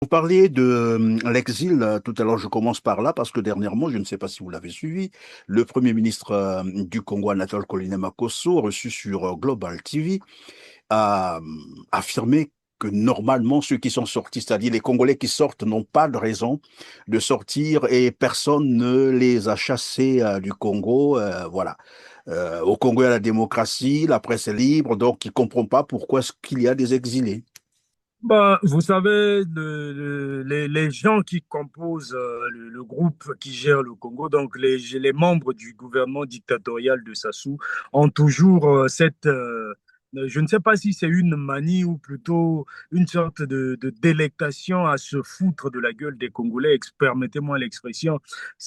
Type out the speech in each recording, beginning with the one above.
Vous parliez de l'exil tout à l'heure, je commence par là parce que dernièrement, je ne sais pas si vous l'avez suivi, le Premier ministre du Congo, Anatole Koliné-Makosso, reçu sur Global TV, a affirmé que normalement, ceux qui sont sortis, c'est-à-dire les Congolais qui sortent, n'ont pas de raison de sortir et personne ne les a chassés du Congo. Voilà. Au Congo, il y a la démocratie, la presse est libre, donc il ne comprend pas pourquoi est-ce qu'il y a des exilés. Bah, vous savez, les gens qui composent le groupe qui gère le Congo, donc les membres du gouvernement dictatorial de Sassou, ont toujours je ne sais pas si c'est une manie ou plutôt une sorte de délectation à se foutre de la gueule des Congolais, permettez-moi l'expression.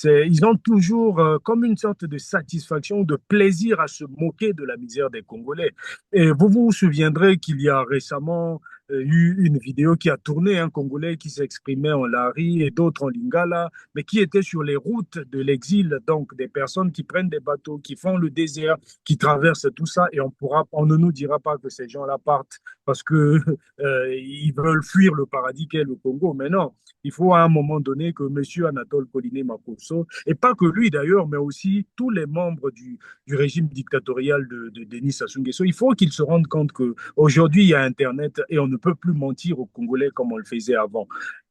Ils ont toujours comme une sorte de satisfaction ou de plaisir à se moquer de la misère des Congolais. Et vous vous souviendrez qu'il y a récemment eu une vidéo qui a tourné, un Congolais qui s'exprimait en Lari et d'autres en Lingala, mais qui était sur les routes de l'exil, donc des personnes qui prennent des bateaux, qui font le désert, qui traversent tout ça, et on ne nous dira pas que ces gens-là partent parce que ils veulent fuir le paradis qu'est le Congo. Mais non, il faut à un moment donné que M. Anatole Koliné Makosso, et pas que lui d'ailleurs, mais aussi tous les membres du régime dictatorial de Denis Sassou Nguesso, il faut qu'ils se rendent compte qu'aujourd'hui, il y a Internet et on ne peut plus mentir aux Congolais comme on le faisait avant.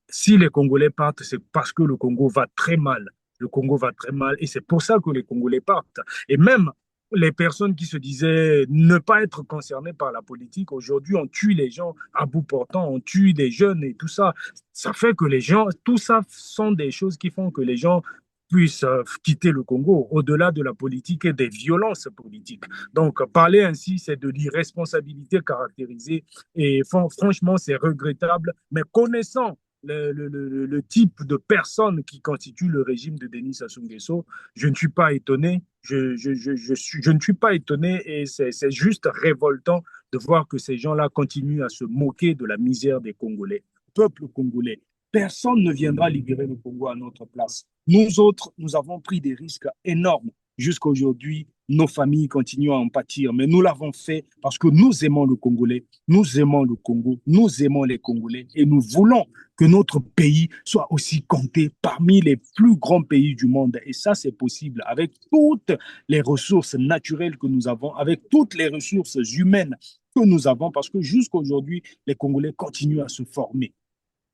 Si les Congolais partent, c'est parce que le Congo va très mal. Le Congo va très mal et c'est pour ça que les Congolais partent. Et même les personnes qui se disaient ne pas être concernées par la politique, aujourd'hui, on tue les gens à bout portant, on tue des jeunes et tout ça. Ça fait que les gens, tout ça sont des choses qui font que les gens puissent quitter le Congo au-delà de la politique et des violences politiques. Donc, parler ainsi, c'est de l'irresponsabilité caractérisée et franchement, c'est regrettable. Mais connaissant le type de personnes qui constituent le régime de Denis Sassou Nguesso, je ne suis pas étonné. Je ne suis pas étonné et c'est juste révoltant de voir que ces gens-là continuent à se moquer de la misère des Congolais, peuple congolais. Personne ne viendra libérer le Congo à notre place. Nous autres, nous avons pris des risques énormes. Jusqu'à aujourd'hui, nos familles continuent à en pâtir, mais nous l'avons fait parce que nous aimons le Congolais, nous aimons le Congo, nous aimons les Congolais et nous voulons que notre pays soit aussi compté parmi les plus grands pays du monde. Et ça, c'est possible avec toutes les ressources naturelles que nous avons, avec toutes les ressources humaines que nous avons, parce que jusqu'à aujourd'hui, les Congolais continuent à se former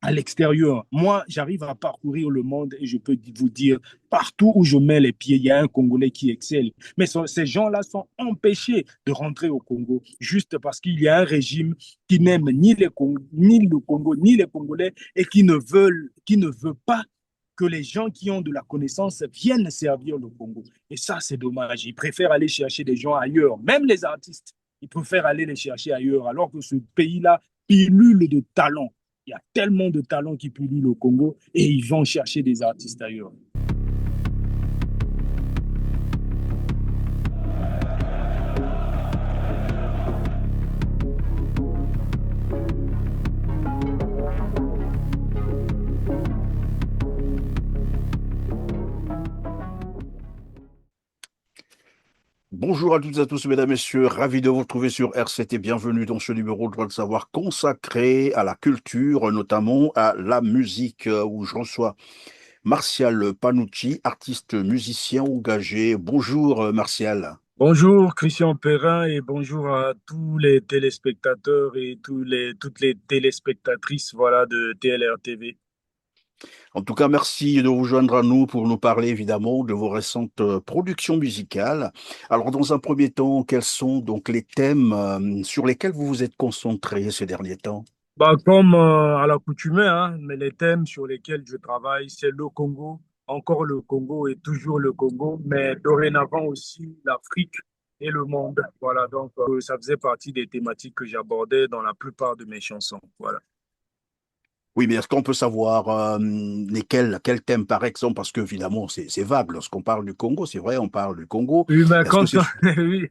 à l'extérieur. Moi, j'arrive à parcourir le monde et je peux vous dire, partout où je mets les pieds, il y a un Congolais qui excelle. Mais ces gens-là sont empêchés de rentrer au Congo juste parce qu'il y a un régime qui n'aime ni le Congo, ni les Congolais et qui ne veut pas que les gens qui ont de la connaissance viennent servir le Congo. Et ça, c'est dommage. Ils préfèrent aller chercher des gens ailleurs, même les artistes. Ils préfèrent aller les chercher ailleurs, alors que ce pays-là pilule de talents. Il y a tellement de talents qui pullulent au Congo et ils vont chercher des artistes ailleurs. Bonjour à toutes et à tous, mesdames, messieurs. Ravi de vous retrouver sur R7 et bienvenue dans ce numéro de Droit de savoir consacré à la culture, notamment à la musique, où je reçois Martial Panucci, artiste musicien engagé. Bonjour, Martial. Bonjour Christian Perrin et bonjour à tous les téléspectateurs et toutes les téléspectatrices voilà, de TLR TV. En tout cas, merci de vous joindre à nous pour nous parler évidemment de vos récentes productions musicales. Alors, dans un premier temps, quels sont donc les thèmes sur lesquels vous vous êtes concentré ces derniers temps? Bah, comme à l'accoutumée, hein, mais les thèmes sur lesquels je travaille, c'est le Congo, encore le Congo et toujours le Congo, mais dorénavant aussi l'Afrique et le monde. Voilà, donc ça faisait partie des thématiques que j'abordais dans la plupart de mes chansons. Voilà. Oui, mais est-ce qu'on peut savoir quels thèmes par exemple? Parce que évidemment, c'est vague. Lorsqu'on parle du Congo, c'est vrai, on parle du Congo. Oui, mais Est-ce que c'est... oui,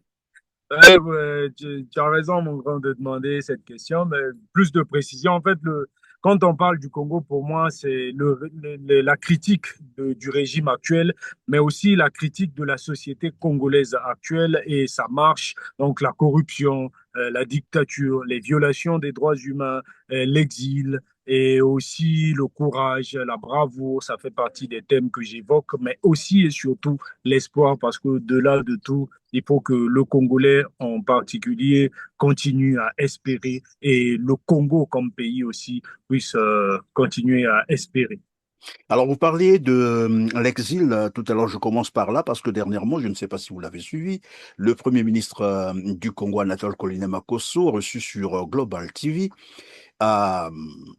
ouais, ouais, tu as raison, mon grand, de demander cette question, mais plus de précision. En fait, quand on parle du Congo, pour moi, c'est la critique du régime actuel, mais aussi la critique de la société congolaise actuelle et sa marche, donc la corruption, la dictature, les violations des droits humains, l'exil. et aussi le courage, la bravoure, ça fait partie des thèmes que j'évoque, mais aussi et surtout l'espoir, parce que de-delà de tout, il faut que le Congolais en particulier continue à espérer et le Congo comme pays aussi puisse continuer à espérer. Alors, vous parliez de l'exil. Tout à l'heure, je commence par là parce que dernièrement, je ne sais pas si vous l'avez suivi, le Premier ministre du Congo, Anatole Koliné-Makosso, reçu sur Global TV, a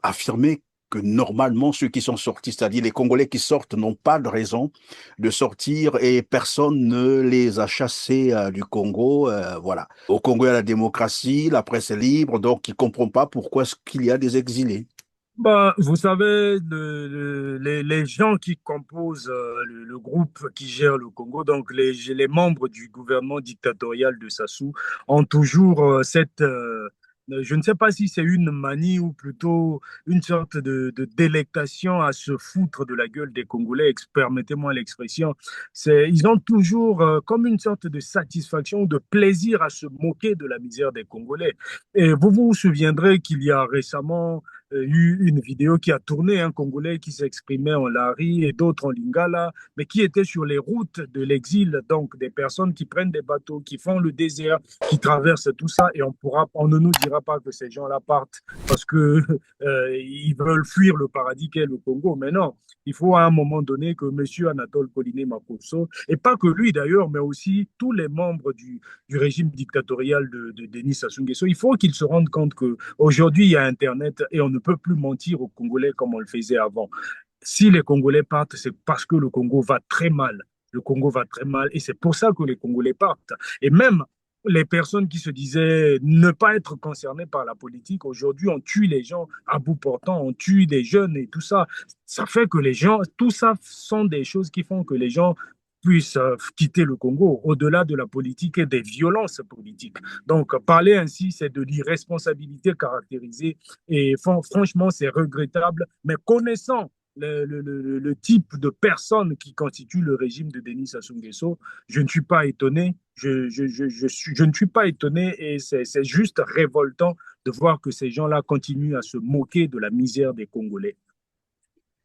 affirmé que normalement, ceux qui sont sortis, c'est-à-dire les Congolais qui sortent, n'ont pas de raison de sortir et personne ne les a chassés du Congo. Voilà. Au Congo, il y a la démocratie, la presse est libre, donc il ne comprend pas pourquoi est-ce qu'il y a des exilés. Bah, vous savez, les gens qui composent le groupe qui gère le Congo, donc les membres du gouvernement dictatorial de Sassou, ont toujours je ne sais pas si c'est une manie ou plutôt une sorte de délectation à se foutre de la gueule des Congolais, permettez-moi l'expression. Ils ont toujours comme une sorte de satisfaction, de plaisir à se moquer de la misère des Congolais. Et vous vous souviendrez qu'il y a récemment eu une vidéo qui a tourné, un Congolais qui s'exprimait en Lari et d'autres en Lingala, mais qui était sur les routes de l'exil, donc des personnes qui prennent des bateaux, qui font le désert, qui traversent tout ça, et on ne nous dira pas que ces gens-là partent parce que ils veulent fuir le paradis qu'est le Congo. Mais non, il faut à un moment donné que M. Anatole Koliné Makosso, et pas que lui d'ailleurs, mais aussi tous les membres du régime dictatorial de Denis Sassou Nguesso, il faut qu'ils se rendent compte qu'aujourd'hui, il y a Internet et on ne peut plus mentir aux Congolais comme on le faisait avant. Si les Congolais partent, c'est parce que le Congo va très mal. Le Congo va très mal et c'est pour ça que les Congolais partent. Et même les personnes qui se disaient ne pas être concernées par la politique, aujourd'hui, on tue les gens à bout portant, on tue des jeunes et tout ça. Ça fait que les gens, tout ça sont des choses qui font que les gens puissent quitter le Congo au-delà de la politique et des violences politiques. Donc, parler ainsi, c'est de l'irresponsabilité caractérisée et franchement, c'est regrettable, mais connaissant le type de personnes qui constituent le régime de Denis Sassou Nguesso, je ne suis pas étonné. Je ne suis pas étonné et c'est juste révoltant de voir que ces gens-là continuent à se moquer de la misère des Congolais.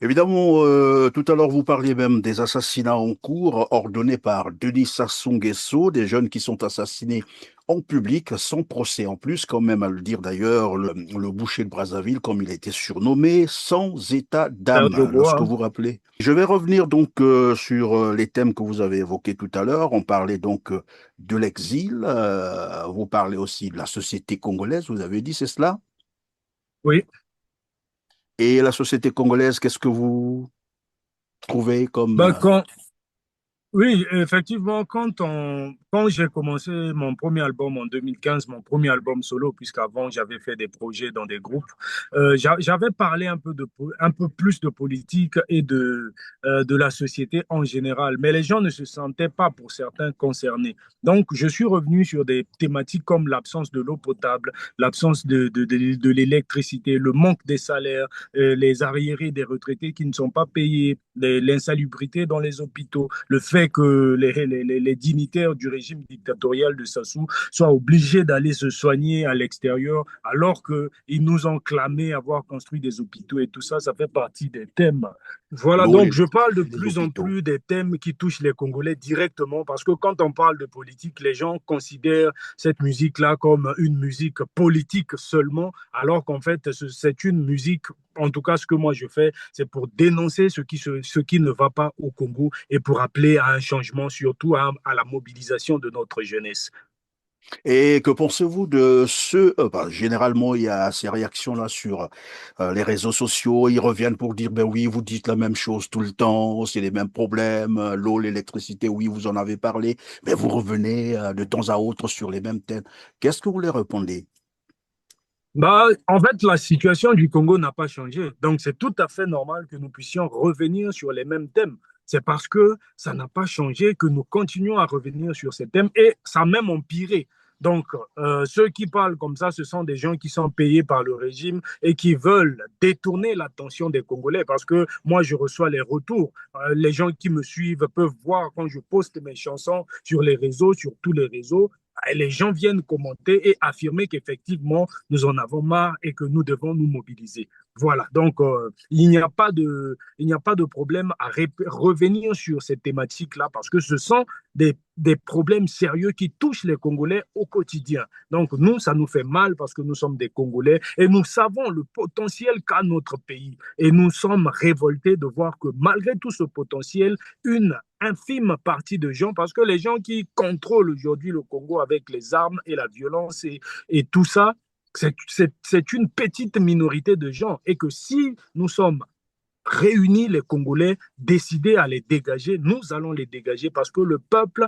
Évidemment, tout à l'heure, vous parliez même des assassinats en cours ordonnés par Denis Sassou Nguesso, des jeunes qui sont assassinés en public, sans procès en plus, quand même à le dire d'ailleurs, le boucher de Brazzaville, comme il a été surnommé, sans état Sergio d'âme, lorsque Bois, vous rappelez. Je vais revenir donc sur les thèmes que vous avez évoqués tout à l'heure. On parlait donc de l'exil, vous parlez aussi de la société congolaise, vous avez dit, c'est cela? oui. Et la société congolaise, qu'est-ce que vous trouvez comme Ben, oui, effectivement, quand j'ai commencé mon premier album en 2015, mon premier album solo, puisqu'avant j'avais fait des projets dans des groupes, j'avais parlé un peu plus de politique et de la société en général, mais les gens ne se sentaient pas pour certains concernés. Donc, je suis revenu sur des thématiques comme l'absence de l'eau potable, l'absence de l'électricité, le manque des salaires, les arriérés des retraités qui ne sont pas payés, l'insalubrité dans les hôpitaux, le fait que les dignitaires du régime dictatorial de Sassou soient obligés d'aller se soigner à l'extérieur alors qu'ils nous ont clamé avoir construit des hôpitaux et tout ça, ça fait partie des thèmes. Voilà, l'eau, donc je parle de les plus en hôpitaux? plus des thèmes qui touchent les Congolais directement parce que quand on parle de politique, les gens considèrent cette musique-là comme une musique politique seulement, alors qu'en fait, c'est une musique, en tout cas ce que moi je fais, c'est pour dénoncer ce qui ne va pas au Congo et pour appeler à un changement, surtout à la mobilisation de notre jeunesse. Et que pensez-vous de ceux, bah, généralement, il y a ces réactions-là sur les réseaux sociaux, ils reviennent pour dire, ben oui, vous dites la même chose tout le temps, c'est les mêmes problèmes, l'eau, l'électricité, oui, vous en avez parlé, mais vous revenez de temps à autre sur les mêmes thèmes. Qu'est-ce que vous leur répondez? Bah, en fait, la situation du Congo n'a pas changé. Donc, c'est tout à fait normal que nous puissions revenir sur les mêmes thèmes. C'est parce que ça n'a pas changé que nous continuons à revenir sur ces thèmes et ça a même empiré. Donc, ceux qui parlent comme ça, ce sont des gens qui sont payés par le régime et qui veulent détourner l'attention des Congolais parce que moi, je reçois les retours. Les gens qui me suivent peuvent voir quand je poste mes chansons sur les réseaux, sur tous les réseaux. Et les gens viennent commenter et affirmer qu'effectivement, nous en avons marre et que nous devons nous mobiliser. Voilà, donc il n'y a pas de problème à revenir sur cette thématique-là parce que ce sont des problèmes sérieux qui touchent les Congolais au quotidien. Donc nous, ça nous fait mal parce que nous sommes des Congolais et nous savons le potentiel qu'a notre pays. Et nous sommes révoltés de voir que malgré tout ce potentiel, une infime partie de gens, parce que les gens qui contrôlent aujourd'hui le Congo avec les armes et la violence et tout ça, c'est une petite minorité de gens et que si nous sommes réunis, les Congolais, décidés à les dégager, nous allons les dégager parce que le peuple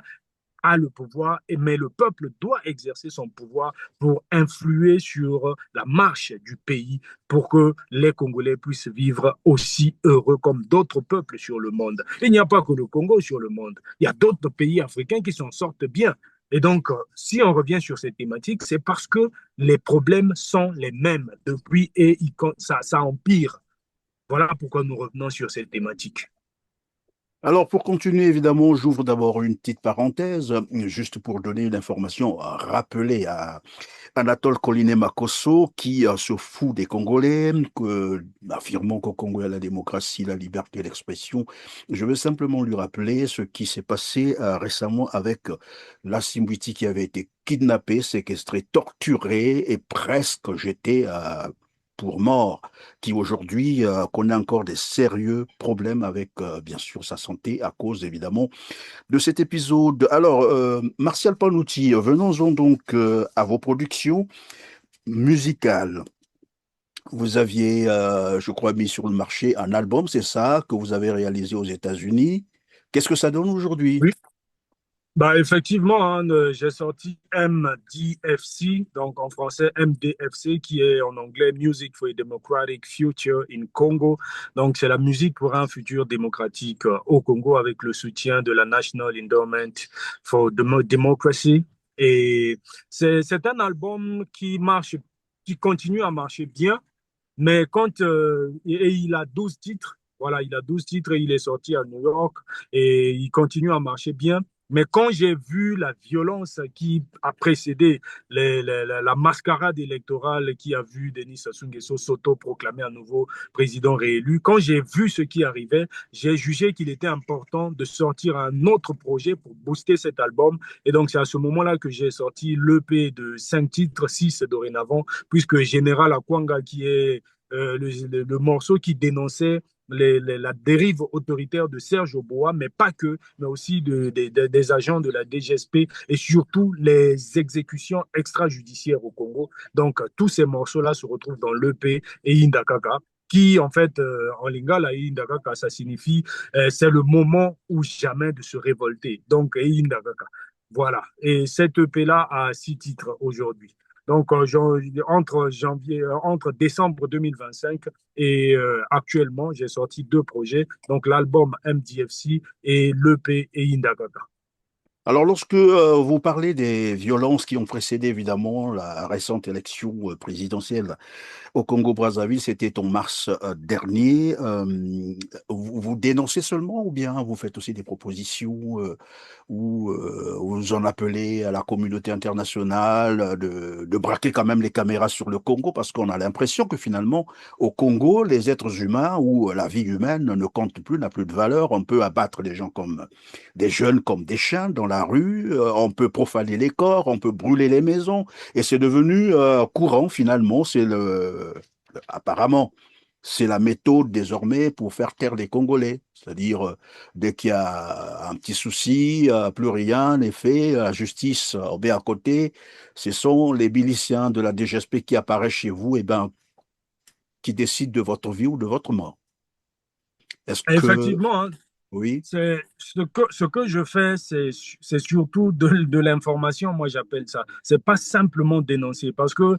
a le pouvoir, mais le peuple doit exercer son pouvoir pour influer sur la marche du pays pour que les Congolais puissent vivre aussi heureux comme d'autres peuples sur le monde. Il n'y a pas que le Congo sur le monde. Il y a d'autres pays africains qui s'en sortent bien. Et donc, si on revient sur cette thématique, c'est parce que les problèmes sont les mêmes depuis et ça empire. Voilà pourquoi nous revenons sur cette thématique. Alors, pour continuer, évidemment, j'ouvre d'abord une petite parenthèse, juste pour donner une information, rappeler à Anatole Collinet Makosso, qui se fout des Congolais, affirmant qu'au Congo, il y a la démocratie, la liberté d'expression. Je veux simplement lui rappeler ce qui s'est passé récemment avec la Simbiti qui avait été kidnappée, séquestrée, torturée et presque jetée pour mort, qui aujourd'hui connaît encore des sérieux problèmes avec, bien sûr, sa santé à cause, évidemment, de cet épisode. Alors, Martial Panouti, venons-en donc à vos productions musicales. Vous aviez, je crois, mis sur le marché un album, c'est ça, que vous avez réalisé aux États-Unis. Qu'est-ce que ça donne aujourd'hui? Oui. Bah, effectivement, hein, j'ai sorti MDFC, donc en français MDFC, qui est en anglais Music for a Democratic Future in Congo. Donc, c'est la musique pour un futur démocratique au Congo avec le soutien de la National Endowment for Democracy. Et c'est un album qui marche, qui continue à marcher bien, mais et il a 12 titres. Voilà, il a 12 titres et il est sorti à New York et il continue à marcher bien. Mais quand j'ai vu la violence qui a précédé la mascarade électorale qui a vu Denis Sassou Nguesso s'auto-proclamer à nouveau président réélu, quand j'ai vu ce qui arrivait, j'ai jugé qu'il était important de sortir un autre projet pour booster cet album. Et donc, c'est à ce moment-là que j'ai sorti l'EP de 5 titres, 6 dorénavant, puisque Général Akwanga, qui est le morceau qui dénonçait la dérive autoritaire de Serge Oboa, mais pas que, mais aussi des agents de la DGSP et surtout les exécutions extrajudiciaires au Congo. Donc, tous ces morceaux-là se retrouvent dans l'EP et Indakaka qui, en fait, en lingala, Indakaka, ça signifie c'est le moment ou jamais de se révolter. Donc, Indakaka. Voilà. Et cette EP-là a 6 titres aujourd'hui. Donc, entre décembre 2025 et actuellement, j'ai sorti 2 projets, donc l'album MDFC et l'EP et Indagaka. Alors, lorsque vous parlez des violences qui ont précédé évidemment la récente élection présidentielle au Congo-Brazzaville, c'était en mars dernier. Vous dénoncez seulement ou bien vous faites aussi des propositions ou vous en appelez à la communauté internationale de braquer quand même les caméras sur le Congo parce qu'on a l'impression que finalement au Congo, les êtres humains ou la vie humaine ne compte plus, n'a plus de valeur. On peut abattre des gens comme des jeunes comme des chiens dans la rue, on peut profaner les corps, on peut brûler les maisons et c'est devenu courant finalement. Apparemment, c'est la méthode désormais pour faire taire les Congolais. C'est-à-dire, dès qu'il y a un petit souci, plus rien n'est fait, la justice est à côté. Ce sont les miliciens de la DGSP qui apparaissent chez vous et ben, qui décident de votre vie ou de votre mort. Est-ce que... Effectivement, hein, Oui. c'est ce que je fais, c'est surtout de l'information, moi j'appelle ça. C'est pas simplement dénoncer, parce que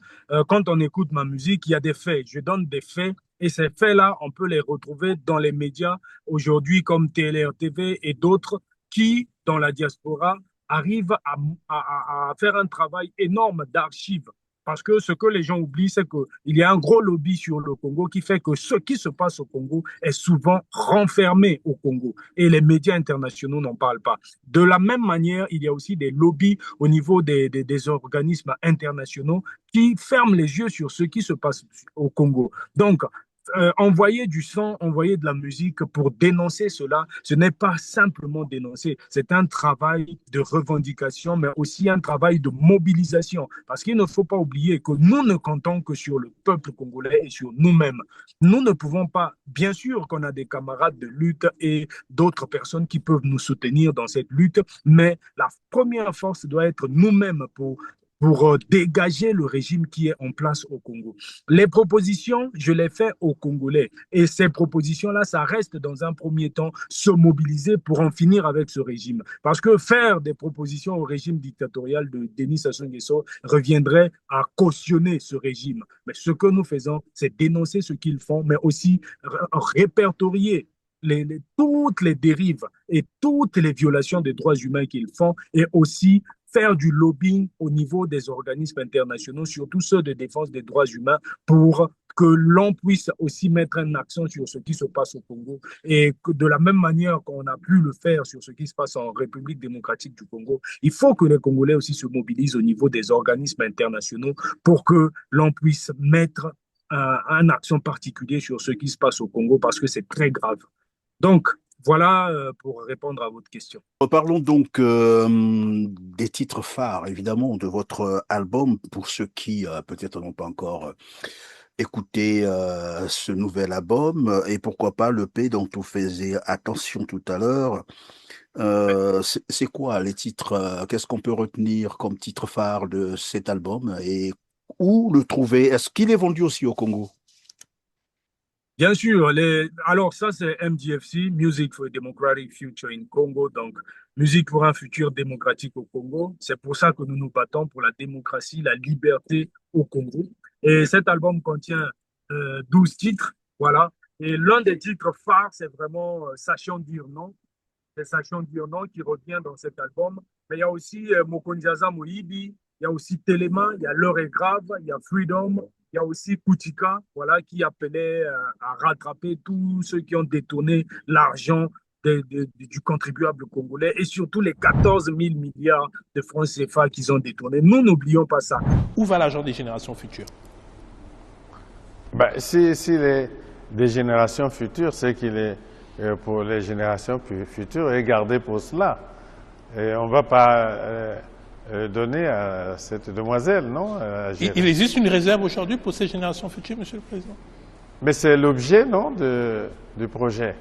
quand on écoute ma musique, il y a des faits. Je donne des faits et ces faits-là, on peut les retrouver dans les médias aujourd'hui comme TLR-TV et d'autres qui, dans la diaspora, arrivent à faire un travail énorme d'archives. Parce que ce que les gens oublient, c'est qu'il y a un gros lobby sur le Congo qui fait que ce qui se passe au Congo est souvent renfermé au Congo et les médias internationaux n'en parlent pas. De la même manière, il y a aussi des lobbies au niveau des organismes internationaux qui ferment les yeux sur ce qui se passe au Congo. Donc, envoyer du sang, envoyer de la musique pour dénoncer cela, ce n'est pas simplement dénoncer, c'est un travail de revendication, mais aussi un travail de mobilisation. Parce qu'il ne faut pas oublier que nous ne comptons que sur le peuple congolais et sur nous-mêmes. Nous ne pouvons pas, bien sûr qu'on a des camarades de lutte et d'autres personnes qui peuvent nous soutenir dans cette lutte, mais la première force doit être nous-mêmes pour dégager le régime qui est en place au Congo. Les propositions, je les fais aux Congolais. Et ces propositions-là, ça reste dans un premier temps se mobiliser pour en finir avec ce régime. Parce que faire des propositions au régime dictatorial de Denis Sassou Nguesso reviendrait à cautionner ce régime. Mais ce que nous faisons, c'est dénoncer ce qu'ils font, mais aussi répertorier toutes les dérives et toutes les violations des droits humains qu'ils font et aussi faire du lobbying au niveau des organismes internationaux, surtout ceux de défense des droits humains, pour que l'on puisse aussi mettre un accent sur ce qui se passe au Congo et que de la même manière qu'on a pu le faire sur ce qui se passe en République démocratique du Congo, il faut que les Congolais aussi se mobilisent au niveau des organismes internationaux pour que l'on puisse mettre un accent particulier sur ce qui se passe au Congo parce que c'est très grave. Donc, voilà pour répondre à votre question. Parlons donc des titres phares, évidemment, de votre album, pour ceux qui peut-être n'ont pas encore écouté ce nouvel album, et pourquoi pas l'EP dont on faisait attention tout à l'heure. C'est quoi les titres? Qu'est-ce qu'on peut retenir comme titre phare de cet album et où le trouver? Est-ce qu'il est vendu aussi au Congo? Bien sûr, alors ça c'est MDFC, Music for a Democratic Future in Congo, donc musique pour un futur démocratique au Congo. C'est pour ça que nous nous battons pour la démocratie, la liberté au Congo. Et cet album contient 12 titres, voilà. Et l'un des titres phares, c'est vraiment Sachant dire non. C'est Sachant dire non qui revient dans cet album. Mais il y a aussi Mokondiaza Moïbi, il y a aussi Téléma, il y a L'heure est grave, il y a Freedom, il y a aussi Koutika, voilà, qui appelait à rattraper tous ceux qui ont détourné l'argent du contribuable congolais et surtout les 14 000 milliards de francs CFA qu'ils ont détournés. Nous n'oublions pas ça. Où va l'argent des générations futures? Ben, si des générations futures, c'est qu'il est pour les générations futures et gardé pour cela. Et on ne va pas donner à cette demoiselle, non? Il existe une réserve aujourd'hui pour ces générations futures, Monsieur le Président? Mais c'est l'objet, non, du projet.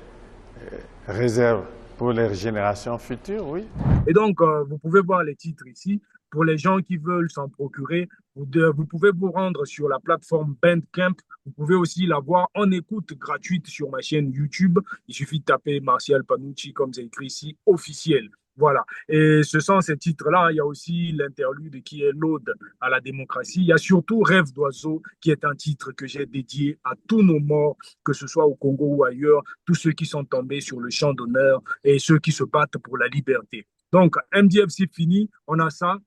Réserve pour les générations futures, oui. Et donc, vous pouvez voir les titres ici. Pour les gens qui veulent s'en procurer, vous pouvez vous rendre sur la plateforme Bandcamp. Vous pouvez aussi la voir en écoute gratuite sur ma chaîne YouTube. Il suffit de taper Martial Panucci, comme c'est écrit ici, officiel. Voilà. Et ce sont ces titres-là. Il y a aussi l'interlude qui est l'Aude à la démocratie. Il y a surtout Rêve d'oiseau, qui est un titre que j'ai dédié à tous nos morts, que ce soit au Congo ou ailleurs, tous ceux qui sont tombés sur le champ d'honneur et ceux qui se battent pour la liberté. Donc, MDFC fini, on a ça.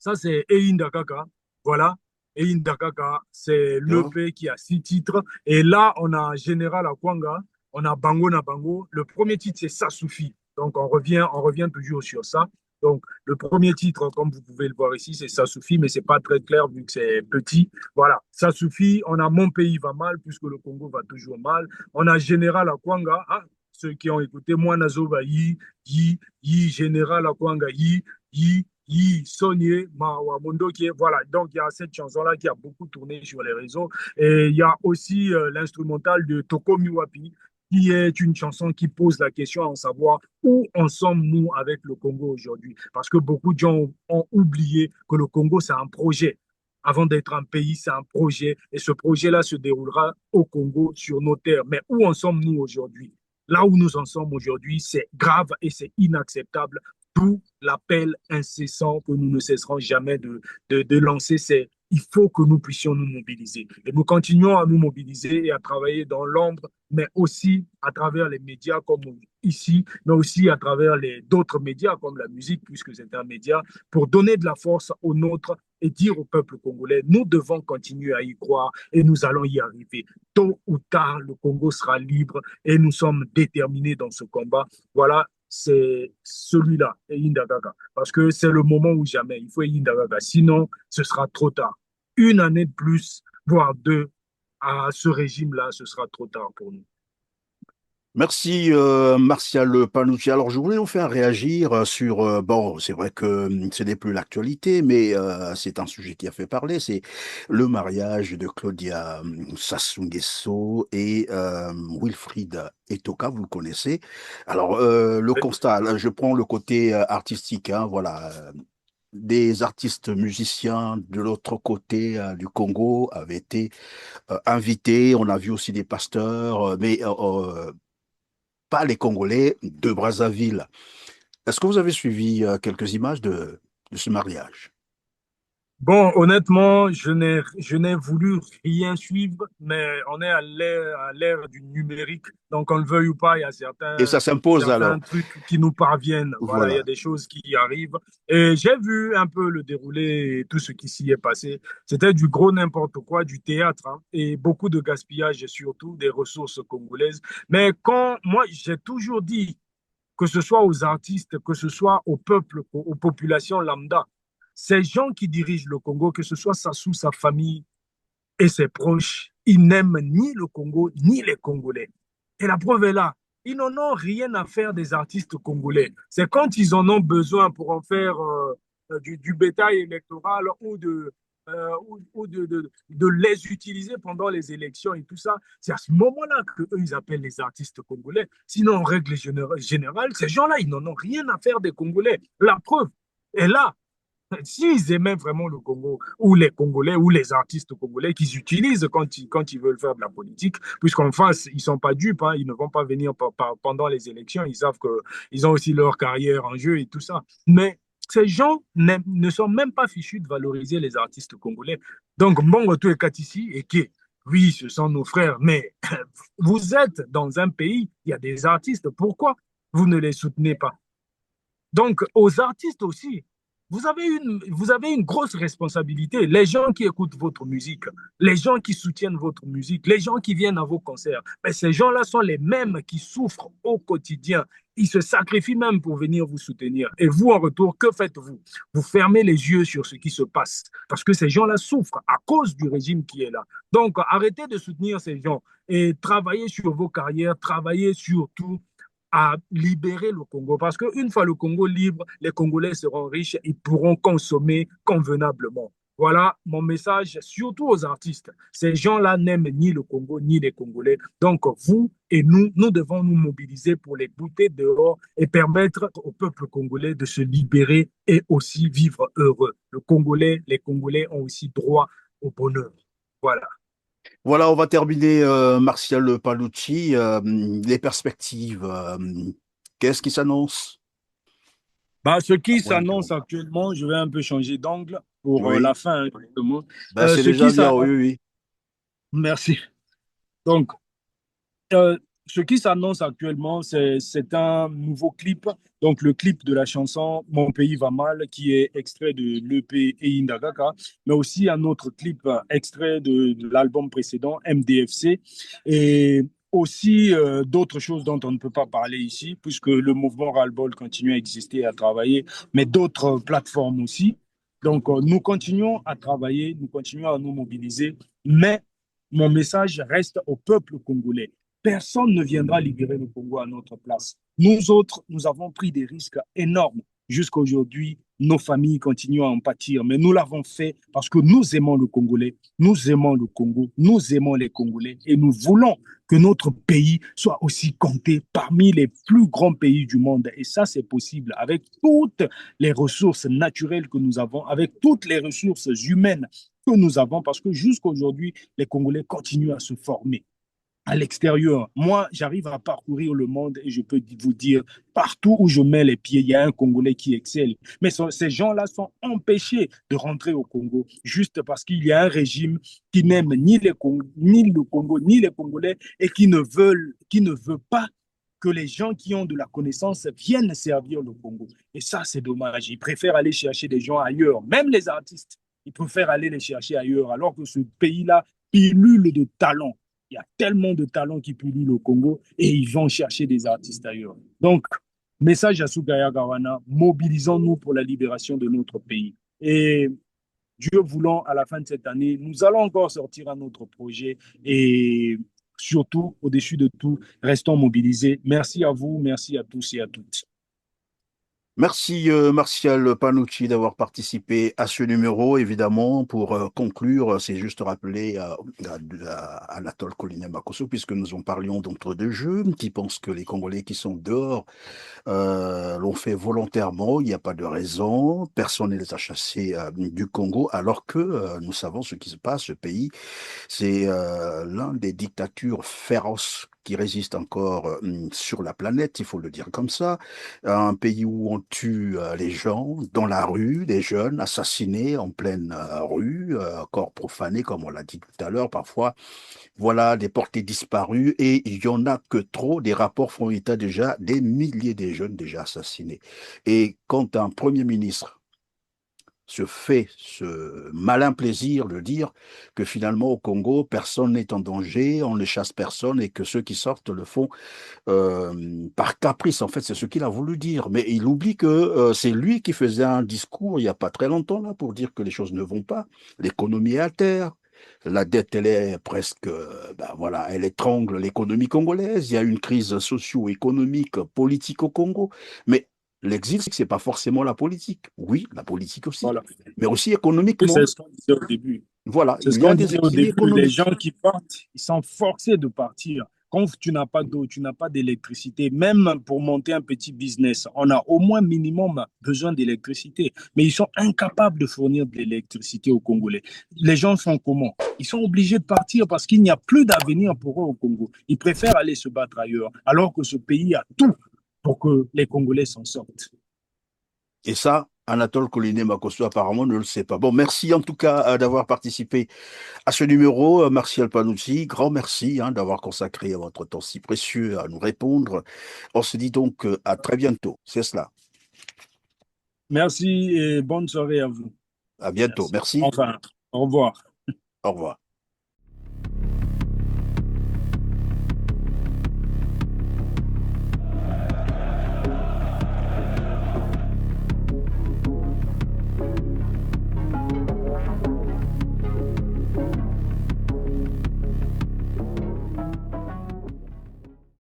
Ça, c'est Eindakaka. Voilà. Eindakaka, c'est l'EP qui a 6 titres. Et là, on a Général Akwanga, on a Bango na Bango. Le premier titre, c'est Ça suffit. Donc, on revient toujours sur ça. Donc, le premier titre, comme vous pouvez le voir ici, c'est Ça suffit, mais c'est pas très clair vu que c'est petit. Voilà, Ça suffit. On a Mon pays va mal, puisque le Congo va toujours mal. On a Général Akwanga. Ah, ceux qui ont écouté, moi, Nazoba, Général Akwanga, Sonye, Mawamondo, voilà. Donc, il y a cette chanson-là qui a beaucoup tourné sur les réseaux. Et il y a aussi l'instrumental de Toko Miwapi, qui est une chanson qui pose la question à savoir où en sommes-nous avec le Congo aujourd'hui. Parce que beaucoup de gens ont oublié que le Congo, c'est un projet. Avant d'être un pays, c'est un projet. Et ce projet-là se déroulera au Congo, sur nos terres. Mais où en sommes-nous aujourd'hui? Là où nous en sommes aujourd'hui, c'est grave et c'est inacceptable. D'où l'appel incessant que nous ne cesserons jamais de lancer, c'est il faut que nous puissions nous mobiliser. Et nous continuons à nous mobiliser et à travailler dans l'ombre, mais aussi à travers les médias comme ici, mais aussi à travers d'autres médias comme la musique, puisque c'est un média, pour donner de la force aux nôtres et dire au peuple congolais, nous devons continuer à y croire et nous allons y arriver. Tôt ou tard, le Congo sera libre et nous sommes déterminés dans ce combat. Voilà, c'est celui-là, Indagaga. Parce que c'est le moment où jamais, il faut Indagaga. Sinon, ce sera trop tard. Une année de plus, voire deux, à ce régime-là, ce sera trop tard pour nous. Merci Martial Panucci. Alors je voulais vous faire réagir sur, bon, c'est vrai que ce n'est plus l'actualité, mais c'est un sujet qui a fait parler, c'est le mariage de Claudia Sassou Nguesso et Wilfried Etoka, vous le connaissez. Alors le constat, là, je prends le côté artistique, hein, voilà. Des artistes musiciens de l'autre côté du Congo avaient été invités. On a vu aussi des pasteurs, mais pas les Congolais de Brazzaville. Est-ce que vous avez suivi quelques images de ce mariage? Bon, honnêtement, je n'ai voulu rien suivre, mais on est à l'ère du numérique. Donc, on le veuille ou pas, il y a Et ça s'impose certains alors. trucs qui nous parviennent. Voilà, il y a Voilà. des choses qui arrivent. Et j'ai vu un peu le déroulé et tout ce qui s'y est passé. C'était du gros n'importe quoi, du théâtre, hein, et beaucoup de gaspillage et surtout des ressources congolaises. Mais quand moi, j'ai toujours dit, que ce soit aux artistes, que ce soit au peuple, aux populations lambda. Ces gens qui dirigent le Congo, que ce soit Sassou, sa famille et ses proches, ils n'aiment ni le Congo, ni les Congolais. Et la preuve est là. Ils n'en ont rien à faire des artistes congolais. C'est quand ils en ont besoin pour en faire du bétail électoral ou de les utiliser pendant les élections et tout ça. C'est à ce moment-là qu'eux, ils appellent les artistes congolais. Sinon, en règle générale, ces gens-là, ils n'en ont rien à faire des Congolais. La preuve est là. S'ils aimaient vraiment le Congo, ou les Congolais, ou les artistes congolais qu'ils utilisent quand ils veulent faire de la politique, puisqu'en face, ils ne sont pas dupes, hein, ils ne vont pas venir pendant les élections, ils savent qu'ils ont aussi leur carrière en jeu et tout ça. Mais ces gens ne sont même pas fichus de valoriser les artistes congolais. Donc, Mbongo Toué Katissi et qui, oui, ce sont nos frères, mais vous êtes dans un pays, il y a des artistes, pourquoi vous ne les soutenez pas? Donc, aux artistes aussi, vous avez une grosse responsabilité. Les gens qui écoutent votre musique, les gens qui soutiennent votre musique, les gens qui viennent à vos concerts, mais ces gens-là sont les mêmes qui souffrent au quotidien. Ils se sacrifient même pour venir vous soutenir. Et vous, en retour, que faites-vous? Vous fermez les yeux sur ce qui se passe parce que ces gens-là souffrent à cause du régime qui est là. Donc, arrêtez de soutenir ces gens et travaillez sur vos carrières, travaillez surtout à libérer le Congo. Parce qu'une fois le Congo libre, les Congolais seront riches, ils pourront consommer convenablement. Voilà mon message, surtout aux artistes. Ces gens-là n'aiment ni le Congo, ni les Congolais. Donc, vous et nous, nous devons nous mobiliser pour les bouter dehors et permettre au peuple congolais de se libérer et aussi vivre heureux. Les Congolais ont aussi droit au bonheur. Voilà. Voilà, on va terminer, Martial Palucci. Les perspectives, qu'est-ce qui s'annonce Bah, ce à qui moyen s'annonce terme? actuellement, je vais un peu changer d'angle pour la Oui, fin, hein, justement. ben, c'est Ce déjà qui bien, oui, s'annonce, oui. merci. Donc, euh, ce qui s'annonce actuellement, c'est un nouveau clip. Donc, le clip de la chanson Mon pays va mal, qui est extrait de l'EP Eindagaka, mais aussi un autre clip extrait de l'album précédent, MDFC, et aussi d'autres choses dont on ne peut pas parler ici, puisque le mouvement Ras-le-Bol continue à exister et à travailler, mais d'autres plateformes aussi. Donc, nous continuons à travailler, nous continuons à nous mobiliser, mais mon message reste au peuple congolais. Personne ne viendra libérer le Congo à notre place. Nous autres, nous avons pris des risques énormes. Jusqu'à aujourd'hui, nos familles continuent à en pâtir, mais nous l'avons fait parce que nous aimons le Congolais, nous aimons le Congo, nous aimons les Congolais et nous voulons que notre pays soit aussi compté parmi les plus grands pays du monde. Et ça, c'est possible avec toutes les ressources naturelles que nous avons, avec toutes les ressources humaines que nous avons, parce que jusqu'à aujourd'hui, les Congolais continuent à se former à l'extérieur. Moi, j'arrive à parcourir le monde et je peux vous dire, partout où je mets les pieds, il y a un Congolais qui excelle. Mais ces gens-là sont empêchés de rentrer au Congo juste parce qu'il y a un régime qui n'aime ni le Congo, ni les Congolais et qui ne veut pas que les gens qui ont de la connaissance viennent servir le Congo. Et ça, c'est dommage. Ils préfèrent aller chercher des gens ailleurs, même les artistes. Ils préfèrent aller les chercher ailleurs, alors que ce pays-là pilule de talents. Il y a tellement de talents qui pullulent au Congo et ils vont chercher des artistes ailleurs. Donc, message à Sougaya Gawana, mobilisons-nous pour la libération de notre pays. Et Dieu voulant, à la fin de cette année, nous allons encore sortir un autre projet et surtout, au-dessus de tout, restons mobilisés. Merci à vous, merci à tous et à toutes. Merci Martial Panucci d'avoir participé à ce numéro. Évidemment, pour conclure, c'est juste rappeler à Anatole Koliné-Makosso, puisque nous en parlions d'entre deux jeux, qui pensent que les Congolais qui sont dehors l'ont fait volontairement, il n'y a pas de raison, personne ne les a chassés du Congo, alors que nous savons ce qui se passe, ce pays, c'est l'un des dictatures féroces qui résistent encore sur la planète, il faut le dire comme ça, un pays où on tue les gens dans la rue, des jeunes assassinés en pleine rue, corps profanés, comme on l'a dit tout à l'heure, parfois voilà, des portées disparues et il y en a que trop. Des rapports font état déjà des milliers de jeunes déjà assassinés. Et quand un premier ministre se fait ce malin plaisir de dire que finalement au Congo, personne n'est en danger, on ne chasse personne et que ceux qui sortent le font par caprice. En fait, c'est ce qu'il a voulu dire. Mais il oublie que c'est lui qui faisait un discours il n'y a pas très longtemps là pour dire que les choses ne vont pas. L'économie est à terre. La dette, elle est presque, ben voilà, elle étrangle l'économie congolaise. Il y a une crise socio-économique, politique au Congo. Mais l'exil, c'est pas forcément la politique. Oui, la politique aussi, Voilà. mais aussi Oui, économiquement. c'est ce qu'on disait au début. Voilà, C'est ce il y qu'on a des disait au exilés début. Les économiques. gens qui partent, ils sont forcés de partir. Quand tu n'as pas d'eau, tu n'as pas d'électricité, même pour monter un petit business, on a au moins minimum besoin d'électricité. Mais ils sont incapables de fournir de l'électricité aux Congolais. Les gens font comment? Ils sont obligés de partir parce qu'il n'y a plus d'avenir pour eux au Congo. Ils préfèrent aller se battre ailleurs, alors que ce pays a tout pour que les Congolais s'en sortent. Et ça, Anatole Koliné-Makosso apparemment ne le sait pas. Bon, merci en tout cas d'avoir participé à ce numéro, Martial Panuzzi. Grand merci d'avoir consacré votre temps si précieux à nous répondre. On se dit donc à très bientôt. C'est cela. Merci et bonne soirée à vous. À bientôt. Merci. Merci. Enfin, au revoir. Au revoir.